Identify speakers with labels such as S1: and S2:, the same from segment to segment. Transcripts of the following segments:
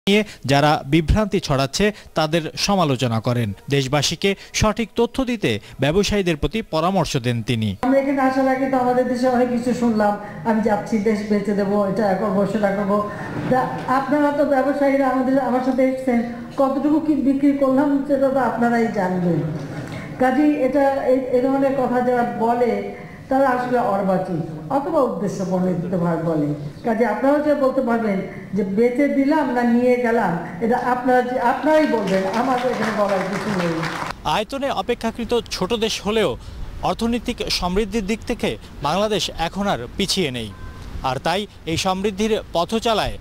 S1: নিয়ে যারা বিভ্রান্তি ছড়াচ্ছে তাদের সমালোচনা করেন। দেশবাসীকে সঠিক তথ্য দিতে ব্যবসায়ীদের প্রতি পরামর্শ দেন তিনি।
S2: আমরা এখানে আসার আগে তো আমাদের দেশে অনেক কিছু শুনলাম, আমি যাচ্ছি দেশ বেঁচে দেবো, এটা করবো সেটা করবো। আপনারা তো ব্যবসায়ীরা আমার সাথে এসেছেন, কতটুকু কি বিক্রি করলাম সেটা তো আপনারাই জানবেন। কাজেই এটা এই ধরনের কথা যারা বলে তারা আসলে অর্বাচী অথবা উদ্দেশ্য প্রণোদিত ভাবে বলে। কাজে আপনারাও যে বলতে পারবেন যে বেচে দিলাম না নিয়ে গেলাম, এটা আপনারাই বলবেন, আমাদের এখানে বলার কিছু নেই।
S1: আয়তনে অপেক্ষাকৃত ছোট দেশ হলেও অর্থনৈতিক সমৃদ্ধির দিক থেকে বাংলাদেশ এখন আর পিছিয়ে নেই। আর তাই এই সমৃদ্ধির পথচলায়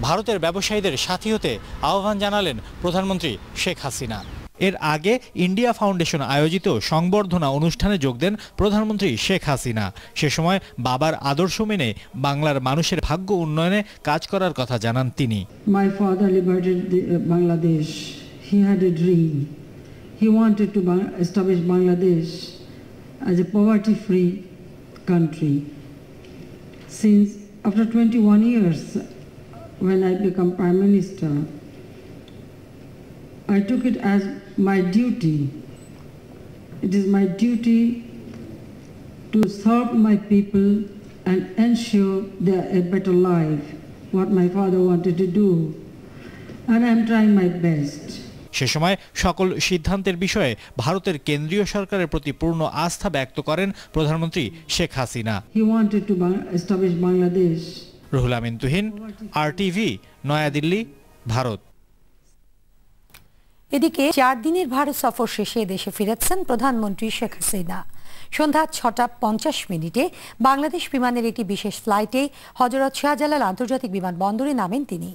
S1: ভারতের ব্যবসায়ীদের সাথী হতে আহ্বান জানালেন প্রধানমন্ত্রী শেখ হাসিনা। এর আগে ইন্ডিয়া ফাউন্ডেশন আয়োজিত সংবর্ধনা অনুষ্ঠানে যোগ দেন প্রধানমন্ত্রী শেখ হাসিনা। সে সময় বাবার আদর্শ মেনে বাংলার মানুষের ভাগ্য উন্নয়নে কাজ করার কথা জানান তিনি।
S2: My father liberated Bangladesh. He had a dream. He wanted to establish Bangladesh as a poverty-free country. Since after 21 years, when I became Prime Minister, I took it as my duty. It is my duty to serve my people and ensure a better life, what my father wanted to do. And I am trying my best.
S1: সে সময় সকল সিদ্ধান্তের বিষয়ে ভারতের কেন্দ্রীয় সরকারের প্রতি পূর্ণ আস্থা ব্যক্ত করেন প্রধানমন্ত্রী Sheikh Hasina.
S2: He wanted to establish Bangladesh.
S1: Ruhul Amin Tuhin, RTV, New Delhi, Bharat.
S3: এদিকে 4 দিনের ভারত সফর শেষে দেশে ফিরেছেন প্রধানমন্ত্রী শেখ হাসিনা। সন্ধ্যা 6:50 বাংলাদেশ বিমানের একটি বিশেষ ফ্লাইটে হযরত শাহজালাল আন্তর্জাতিক বিমানবন্দরে নামেন তিনি।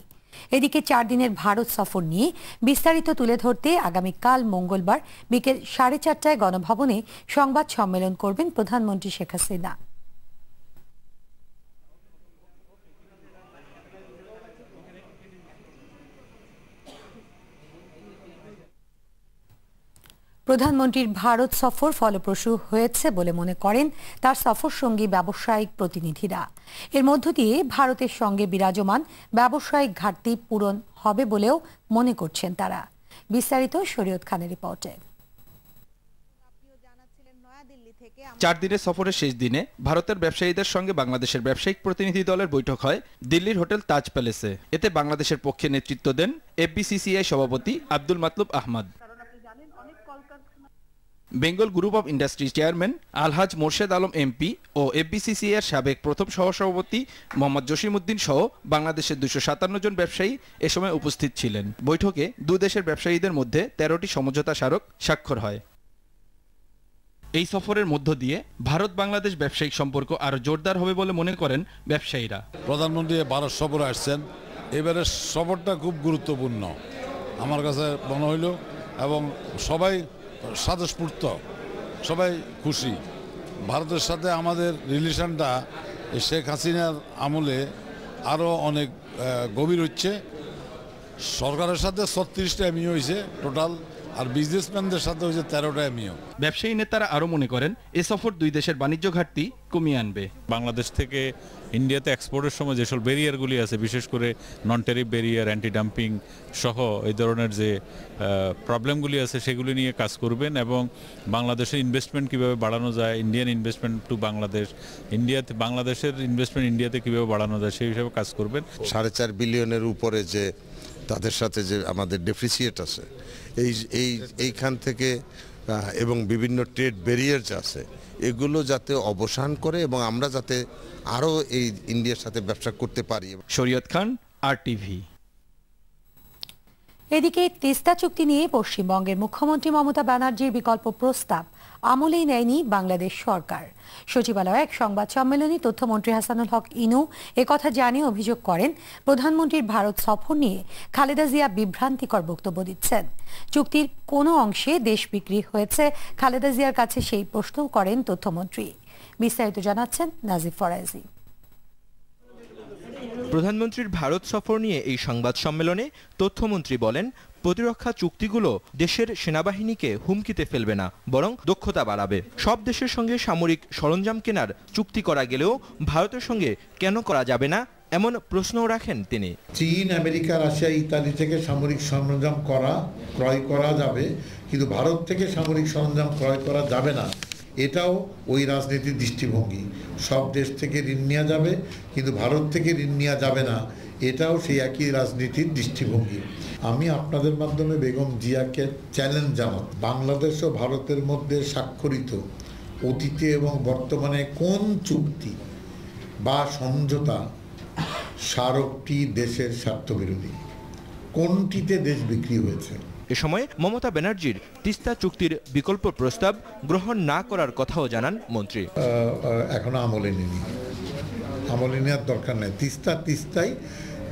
S3: এদিকে 4 দিনের ভারত সফর নিয়ে বিস্তারিত তুলে ধরতে আগামীকাল মঙ্গলবার বিকেল 4:30টায় গণভবনে সংবাদ সম্মেলন করবেন প্রধানমন্ত্রী শেখ হাসিনা। প্রধানমন্ত্রীর ভারত সফর ফলপ্রসূ হয়েছে বলে মনে করেন তার সফর সঙ্গী ব্যবসায়িক প্রতিনিধিরা। এর মধ্য দিয়ে ভারতের সঙ্গে বিরাজমান ব্যবসায়িক ঘাটতি পূরণ হবে বলেও মনে করছেন তারা। বিস্তারিত শরীয়ত খানের রিপোর্টে।
S4: 4 দিনের সফরের শেষ দিনে ভারতের ব্যবসায়ীদের সঙ্গে বাংলাদেশের ব্যবসায়িক প্রতিনিধি দলের বৈঠক হয় দিল্লির হোটেল তাজ প্যালেসে। এতে বাংলাদেশের পক্ষে নেতৃত্ব দেন FBCCI সভাপতি Abdul Matlub Ahmad, Bengal group of industries chairman Alhaj Morshed Alam MP ও FBCCI এর সাবেক প্রথম সহসভাপতি মোহাম্মদ জসিমউদ্দিন সহ বাংলাদেশের 257 জন ব্যবসায়ী এ সময় উপস্থিত ছিলেন। বৈঠকে দুই দেশের ব্যবসায়ীদের মধ্যে 13টি সমঝোতা স্মারক স্বাক্ষর হয়। এই সফরের মধ্য দিয়ে ভারত বাংলাদেশ ব্যবসায়িক সম্পর্ক আরো জোরদার হবে বলে মনে করেন ব্যবসায়ীরা।
S5: প্রধানমন্ত্রী ভারত সফরে আসছেন, এবারে সফরটা খুব গুরুত্বপূর্ণ আমার কাছে মনে হইল, এবং সবাই স্বতঃস্ফূর্ত, সবাই খুশি। ভারতের সাথে আমাদের রিলেশনটা শেখ হাসিনার আমলে আরও অনেক গভীর হচ্ছে। সরকারের সাথে 36টা MOU হয়েছে টোটাল, আর বিজনেসম্যানদের সাথে হয়েছে 13টা MOU।
S4: ব্যবসায়ী নেতারা আরও মনে করেন এ সফর দুই দেশের বাণিজ্য ঘাটতি কমিয়ে আনবে।
S6: বাংলাদেশ থেকে ইন্ডিয়াতে এক্সপোর্টের সময় যেসব ব্যারিয়ারগুলি আছে, বিশেষ করে নন ট্যারিফ ব্যারিয়ার, অ্যান্টি ডাম্পিং সহ এই ধরনের যে প্রবলেমগুলি আছে সেগুলি নিয়ে কাজ করবেন, এবং বাংলাদেশের ইনভেস্টমেন্ট কীভাবে বাড়ানো যায়, ইন্ডিয়ান ইনভেস্টমেন্ট টু বাংলাদেশ, ইন্ডিয়াতে বাংলাদেশের ইনভেস্টমেন্ট ইন্ডিয়াতে কীভাবে বাড়ানো যায় সেই হিসাবে কাজ করবেন।
S7: 4.5 বিলিয়নের উপরে যে তাদের সাথে যে আমাদের ডেফিসিয়েট আছে এইখান থেকে এবং বিভিন্ন ট্রেড ব্যারিয়ার আছে এগুলো যাতে অবসান করে এবং আমরা যাতে আরও এই ইন্ডিয়ার সাথে ব্যবসা করতে পারি।
S4: শরীয়ত খান, RTV।
S3: এদিকে তিস্তা চুক্তি নিয়ে পশ্চিমবঙ্গের মুখ্যমন্ত্রী মমতা ব্যানার্জির বিকল্প প্রস্তাব আমলেই নেয়নি বাংলাদেশ সরকার। সচিবালয়ে এক সংবাদ সম্মেলনে তথ্যমন্ত্রী হাসানুল হক ইনু একথা জানিয়ে অভিযোগ করেন প্রধানমন্ত্রীর ভারত সফর নিয়ে খালেদা জিয়া বিভ্রান্তিকর বক্তব্য দিচ্ছেন। চুক্তির কোনো অংশে দেশ বিক্রি হয়েছে খালেদা জিয়ার কাছে, সেই প্রশ্ন করেন তথ্যমন্ত্রী। বিস্তারিত জানাচ্ছেন নাজিব ফরাজি।
S8: প্রধানমন্ত্রীর ভারত সফর নিয়ে এই সংবাদ সম্মেলনে তথ্যমন্ত্রী বলেন, প্রতিরক্ষা চুক্তিগুলো দেশের সেনাবাহিনীকে হুমকিতে ফেলবে না, বরং দক্ষতা বাড়াবে। সব দেশের সঙ্গে সামরিক সরঞ্জাম কেনার চুক্তি করা গেলেও ভারতের সঙ্গে কেন করা যাবে না এমন প্রশ্নও রাখেন তিনি।
S9: চীন, আমেরিকা, রাশিয়া ইত্যাদি থেকে সামরিক সরঞ্জাম ক্রয় করা যাবে, কিন্তু ভারত থেকে সামরিক সরঞ্জাম ক্রয় করা যাবে না, এটাও ওই রাজনীতির দৃষ্টিভঙ্গি। সব দেশ থেকে ঋণ নেওয়া যাবে, কিন্তু ভারত থেকে ঋণ নেওয়া যাবে না, এটাও সেই একই রাজনীতির দৃষ্টিভঙ্গি। আমি আপনাদের মাধ্যমে বেগম জিয়াকে চ্যালেঞ্জ জানাব, বাংলাদেশ ও ভারতের মধ্যে স্বাক্ষরিত অতীতে এবং বর্তমানে কোন চুক্তি বা সমঝোতা স্মারকটি দেশের স্বার্থবিরোধী, কোনটিতে দেশ বিক্রি হয়েছে।
S8: এ সময় মমতা ব্যানার্জির তিস্তা চুক্তির বিকল্প প্রস্তাব গ্রহণ না করার কথাও জানান মন্ত্রী।
S9: এখনো আমলে নেওয়ার দরকার নেই।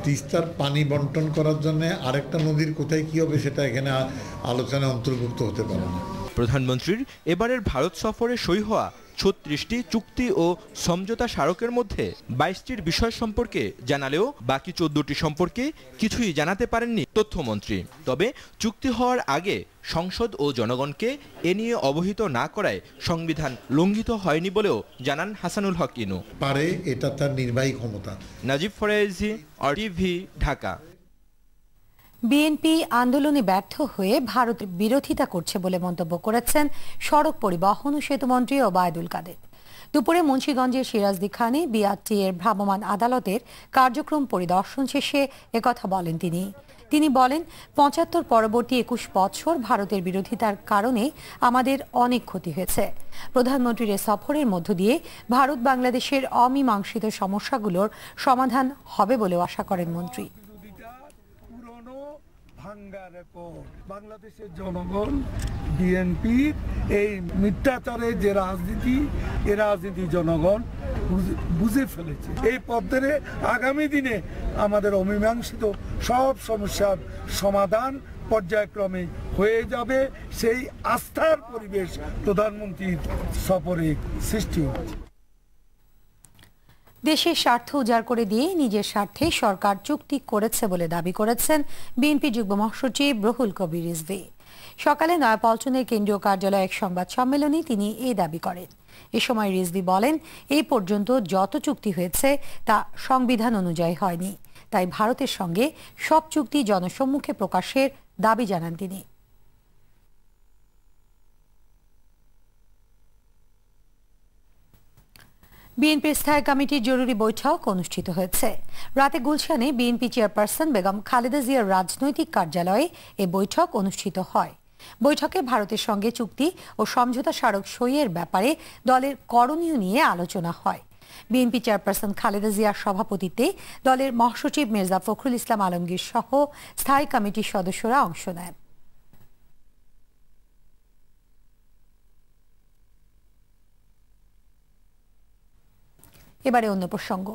S9: তিস্তার পানি বন্টন করার জন্য আরেকটা নদীর কোথায় কি হবে সেটা এখানে আলোচনায় অন্তর্ভুক্ত হতে পারে না।
S8: প্রধানমন্ত্রীর এবারের ভারত সফরে সই হওয়া ৩৬টি চুক্তি ও সমঝোতা স্মারকের মধ্যে ২২টির বিষয় সম্পর্কে জানালেও বাকি ১৪টি সম্পর্কে কিছুই জানাতে পারেননি তথ্যমন্ত্রী। তবে চুক্তি হওয়ার আগে সংসদ ও জনগণকে এ নিয়ে অবহিত না করায় সংবিধান লঙ্ঘিত হয়নি বলেও জানান হাসানুল হক ইনু।
S9: পারে, এটা তার নির্বাহী ক্ষমতা।
S8: নাজিব ফরাইজি, RTV, ঢাকা।
S3: বিএনপি আন্দোলনে ব্যর্থ হয়ে ভারতের বিরোধিতা করছে বলে মন্তব্য করেছেন সড়ক পরিবহন ও সেতুমন্ত্রী ওবায়দুল কাদের। দুপুরে মুন্সিগঞ্জের সিরাজদি খানে বিআরটি এর ভ্রাম্যমাণ আদালতের কার্যক্রম পরিদর্শন শেষে একথা বলেন তিনি বলেন, ৭৫ পরবর্তী ২১ বছর ভারতের বিরোধিতার কারণে আমাদের অনেক ক্ষতি হয়েছে। প্রধানমন্ত্রীর এ সফরের মধ্য দিয়ে ভারত বাংলাদেশের অমীমাংসিত সমস্যাগুলোর সমাধান হবে বলেও আশা করেন মন্ত্রী।
S10: বাংলাদেশের জনগণ বিএনপির এই মিথ্যাচারের যে রাজনীতি, এ রাজনীতি জনগণ বুঝে ফেলেছে। এই পদ্ধতিতে আগামী দিনে আমাদের অমীমাংসিত সব সমস্যার সমাধান পর্যায়ক্রমে হয়ে যাবে। সেই আস্থার পরিবেশ প্রধানমন্ত্রীর সফরে সৃষ্টি হচ্ছে।
S3: দেশের স্বার্থ উজাড় করে দিয়ে নিজের স্বার্থে সরকার চুক্তি করেছে বলে দাবি করেছেন বিএনপি যুগ্ম মহাসচিব রুহুল কবির রিজভী। সকালে নয়াপল্টনের কেন্দ্রীয় কার্যালয়ে এক সংবাদ সম্মেলনে তিনি এই দাবি করেন। এ সময় রিজভী বলেন, এই পর্যন্ত যত চুক্তি হয়েছে তা সংবিধান অনুযায়ী হয়নি, তাই ভারতের সঙ্গে সব চুক্তি জনসম্মুখে প্রকাশের দাবি জানান তিনি। বিএনপির স্থায়ী কমিটির জরুরি বৈঠক অনুষ্ঠিত হয়েছে। রাতে গুলশানে বিএনপি চেয়ারপারসন বেগম খালেদা জিয়ার রাজনৈতিক কার্যালয়ে এ বৈঠক অনুষ্ঠিত হয়। বৈঠকে ভারতের সঙ্গে চুক্তি ও সমঝোতা স্মারক সইয়ের ব্যাপারে দলের করণীয় নিয়ে আলোচনা হয়। বিএনপি চেয়ারপারসন খালেদা জিয়ার সভাপতিত্বে দলের মহাসচিব মির্জা ফখরুল ইসলাম আলমগীর সহ স্থায়ী কমিটির সদস্যরা অংশ নেন। এবারে অন্য প্রসঙ্গ,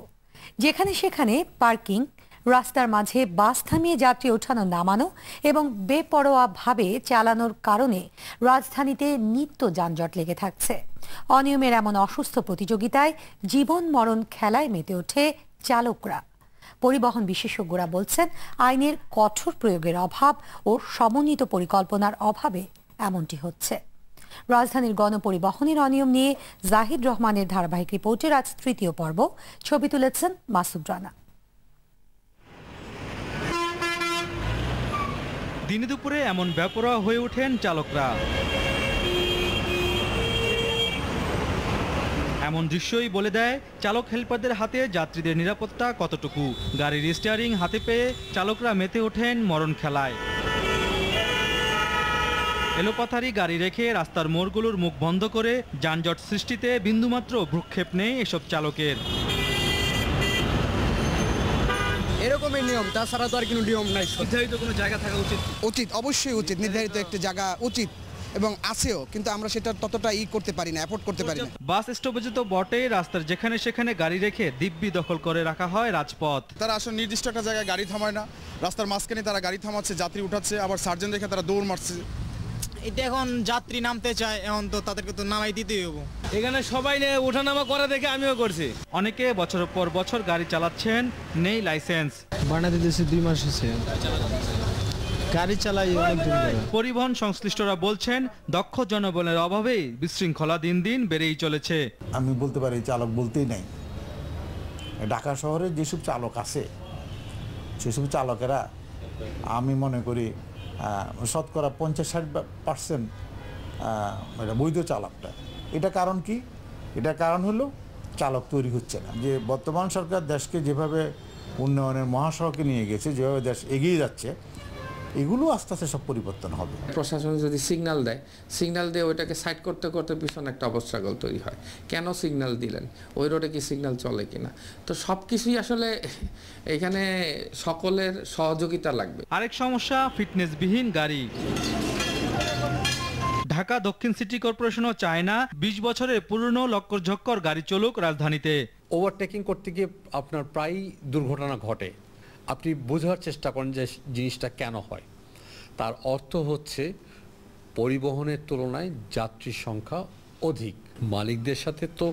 S3: যেখানে সেখানে পার্কিং, রাস্তার মাঝে বাস থামিয়ে যাত্রী ওঠানো নামানো এবং বেপরোয়াভাবে চালানোর কারণে রাজধানীতে নিত্য যানজট লেগে থাকছে। অনিয়মের এমন অসুস্থ প্রতিযোগিতায় জীবন মরণ খেলায় মেতে ওঠে চালকরা। পরিবহন বিশেষজ্ঞরা বলছেন, আইনের কঠোর প্রয়োগের অভাব ও সমন্বিত পরিকল্পনার অভাবে এমনটি হচ্ছে। রাজধানীর গণপরিবহনের অনিয়ম নিয়ে জাহিদ রহমানের ধারাবাহিক রিপোর্টের আজ তৃতীয় পর্ব। ছবি তুলেছেন মাসুদ রানা।
S11: দিনে দুপুরে এমন বেপরোয়া হয়ে ওঠেন চালকরা। এমন দৃশ্যই বলে দেয় চালক হেল্পারদের হাতে যাত্রীদের নিরাপত্তা কতটুকু। গাড়ির স্টিয়ারিং হাতে পেয়ে চালকরা মেতে ওঠেন মরণ খেলায়। এলোপাথারি গাড়ি রেখে রাস্তার মোড়গুলোর মুখ বন্ধ করে যানজট সৃষ্টিতে বিন্দুমাত্র ভ্রুক্ষেপ নেই এসব চালকের।
S12: এরকমের নিয়ম, তাছাড়া তো আর কোনো নিয়ম নাই।
S11: নির্ধারিত কোনো জায়গা থাকা উচিত,
S12: অবশ্যই উচিত, নির্ধারিত একটা জায়গা উচিত এবং আছেও, কিন্তু আমরা সেটা ততটা করতে পারি না, অ্যাফোর্ড করতে পারি না।
S11: বাস স্টপেজে তো বটেই, রাস্তার যেখানে সেখানে গাড়ি রেখে দিব্যি দখল করে রাখা হয় রাজপথ।
S13: তারা আসলে নির্দিষ্ট একটা জায়গায় গাড়ি থামায় না, রাস্তার মাঝখানে তারা গাড়ি থামাচ্ছে, যাত্রী উঠাচ্ছে, আবার সার্জেন্ট রেখে তারা দৌড় মারছে।
S14: এটা এখন যাত্রী নামতে চায়, এখন তো তাদেরকে তো নামাই দিতেই হবে।
S11: এখানে সবাই ওঠানামা করা দেখে আমিও করছি। অনেকে বছরের পর বছর গাড়ি চালাচ্ছেন, নেই লাইসেন্স।
S15: বানাতে দিয়েছে 2 মাস হয়েছে, গাড়ি চালাই অনেকদিন ধরে।
S11: পরিবহন সংশ্লিষ্টরা বলছেন, দক্ষ জনবলের অভাবেই বিশৃঙ্খলা দিন দিন বেড়েই চলেছে।
S16: আমি বলতে পারি চালক বলতেই নাই, ঢাকা শহরে যেসব চালক আছে সেসব চালকেরা আমি মনে করি শতকরা 50-60% এটা বৈধ চালকটা। এটা কারণ কি? এটা কারণ হলো চালক তৈরি হচ্ছে না। যে বর্তমান সরকার দেশকে যেভাবে উন্নয়নের মহাসড়কে নিয়ে গেছে, যেভাবে দেশ এগিয়ে যাচ্ছে, এগুলো আস্তে আস্তে সব পরিবর্তন হবে।
S17: প্রশাসন যদি সিগন্যাল দেয়, সিগন্যাল দিয়ে ওইটাকে সাইড করতে করতে পিছনে একটা অবস্ট্রাগল তৈরি হয়। কেন সিগন্যাল দিলেন? ওই রোডে কি সিগন্যাল চলে কিনা? তো সব কিছুই আসলে এখানে সকলের সহযোগিতা লাগবে।
S11: আরেক সমস্যা ফিটনেসবিহীন গাড়ি। ঢাকা দক্ষিণ সিটি কর্পোরেশনও চায় না 20 বছরের পুরনো লক্কর-ঝক্কর গাড়ি চলুক রাজধানীতে।
S18: ওভারটেকিং করতে গিয়ে আপনার প্রায় দুর্ঘটনা ঘটে। আপনি বোঝার চেষ্টা করেন যে জিনিসটা কেন হয়। তার অর্থ হচ্ছে পরিবহনের তুলনায় যাত্রীর সংখ্যা অধিক। মালিকদের সাথে তো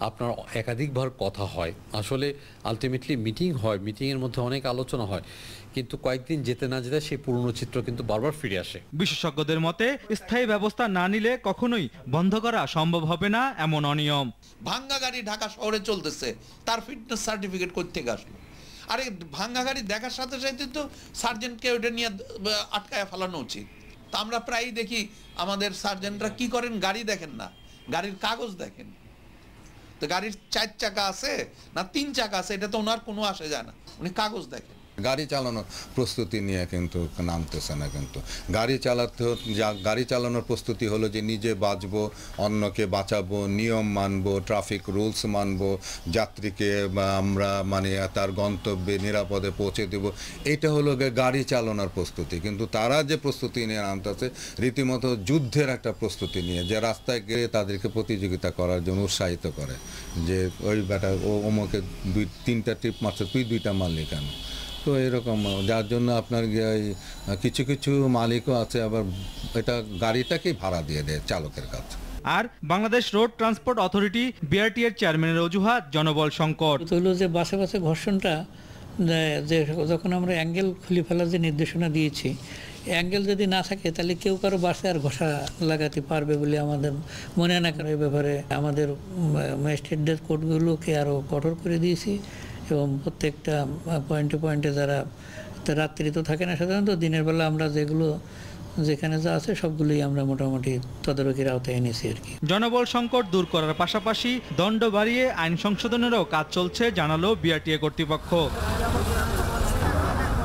S18: আপনার একাধিকবার কথা হয়, আসলে আলটিমেটলি মিটিং হয়, মিটিংয়ের মধ্যে অনেক আলোচনা হয়, কিন্তু কয়েকদিন যেতে না যেতে সেই পুরনো চিত্র কিন্তু বারবার ফিরে আসে।
S11: বিশেষজ্ঞদের মতে স্থায়ী ব্যবস্থা না নিলে কখনোই বন্ধ করা সম্ভব হবে না এমন অনিয়ম।
S19: ভাঙ্গা গাড়ি ঢাকা শহরে চলতেছে, তার ফিটনেস সার্টিফিকেট কই থেকে আসলো? আরে ভাঙ্গা গাড়ি দেখার সাথে সাথে তো সার্জেন্টকে ওটা নিয়ে আটকায় ফেলানো উচিত। তা আমরা প্রায়ই দেখি আমাদের সার্জেন্টরা কি করেন, গাড়ি দেখেন না, গাড়ির কাগজ দেখেন। তো গাড়ির 4 চাকা আছে না 3 চাকা আছে এটা তো ওনার কোনো আসে যায় না, উনি কাগজ দেখেন।
S20: গাড়ি চালানোর প্রস্তুতি নিয়ে কিন্তু নামতেছে না। কিন্তু গাড়ি চালানোর প্রস্তুতি হলো যে নিজে বাঁচবো, অন্যকে বাঁচাবো, নিয়ম মানবো, ট্রাফিক রুলস মানবো, যাত্রীকে আমরা মানে তার গন্তব্যে নিরাপদে পৌঁছে দেব। এটা হলো গাড়ি চালানোর প্রস্তুতি। কিন্তু তারা যে প্রস্তুতি নিয়ে নামতেছে রীতিমতো যুদ্ধের একটা প্রস্তুতি নিয়ে, যে রাস্তায় গিয়ে তাদেরকে প্রতিযোগিতা করার জন্য উৎসাহিত করে যে ওই বেটা ও ওমকে 2-3টা ট্রিপ মারছে, তুই 2টা মারলি কেন? তো এরকম, যার জন্য আপনার কিছু কিছু মালিকও আছে আবার এটা গাড়িটাকেই ভাড়া দিয়ে দেয় চালকের কাছে।
S11: আর Bangladesh road transport authority BRT এর চেয়ারম্যানের অজুহাত জনবল সংকট।
S21: হলো যে বাসে বাসে ঘর্ষণটা, যে যখন আমরা অ্যাঙ্গেল খুলে ফেলার যে নির্দেশনা দিয়েছি, অ্যাঙ্গেল যদি না থাকে তাহলে কেউ কারো বাসে আর ঘষা লাগাতে পারবে বলে আমাদের মনে না করে। এই ব্যাপারে আমাদের ম্যাজিস্ট্রেটদের কোর্টগুলোকে আরও কঠোর করে দিয়েছি এবং প্রত্যেকটা পয়েন্টে পয়েন্টে যারা রাত্রি তো থাকে না সাধারণত, দিনের বেলা আমরা যেখানে যা আছে সবগুলোই আমরা মোটামুটি তদারকির আওতায় এনেছি আর কি।
S11: জনবল সংকট দূর করার পাশাপাশি দণ্ড বাড়িয়ে আইন সংশোধনেরও কাজ চলছে জানালো বিআরটিএ কর্তৃপক্ষ।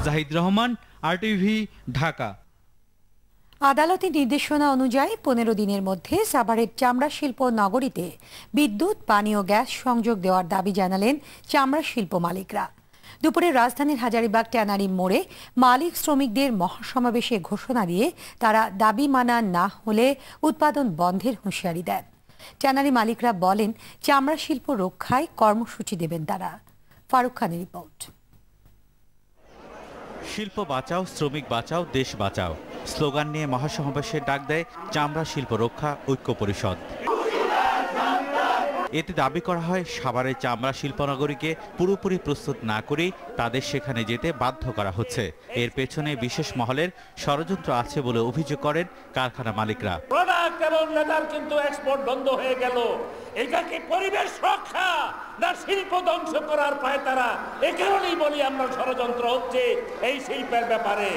S11: জাহিদ রহমান, আরটিভি, ঢাকা।
S3: আদালতের নির্দেশনা অনুযায়ী 15 দিনের মধ্যে সাভারের চামড়া শিল্প নগরীতে বিদ্যুৎ, পানি ও গ্যাস সংযোগ দেওয়ার দাবি জানালেন চামড়া শিল্প মালিকরা। দুপুরে রাজধানীর হাজারীবাগ ট্যানারি মোড়ে মালিক শ্রমিকদের মহাসমাবেশে ঘোষণা দিয়ে তারা দাবি মানা না হলে উৎপাদন বন্ধের হুঁশিয়ারি দেন। ট্যানারি মালিকরা বলেন চামড়া শিল্প রক্ষায় কর্মসূচি দেবেন তারা। ফারুক খানের রিপোর্ট।
S22: শিল্প বাঁচাও, শ্রমিক বাঁচাও, দেশ বাঁচাও স্লোগান নিয়ে মহাসমাবেশের ডাক দেয় চামড়া শিল্প রক্ষা ঐক্য পরিষদ। এতে দাবি করা হয় সাভারের চামড়া শিল্পনগরীকে পুরোপুরি প্রস্তুত না করেই তাদের সেখানে যেতে বাধ্য করা হচ্ছে। এর পেছনে বিশেষ মহলের ষড়যন্ত্র আছে বলে অভিযোগ করেন কারখানা মালিকরা।
S23: প্রোডাক্ট এবং লেদার কিন্তু এক্সপোর্ট বন্ধ হয়ে গেল, এটা কি পরিবেশ রক্ষা না শিল্প ধ্বংস করার পায়তারা? এ কারণেই বলি আমরা ষড়যন্ত্র হচ্ছে এই শিল্পের ব্যাপারে।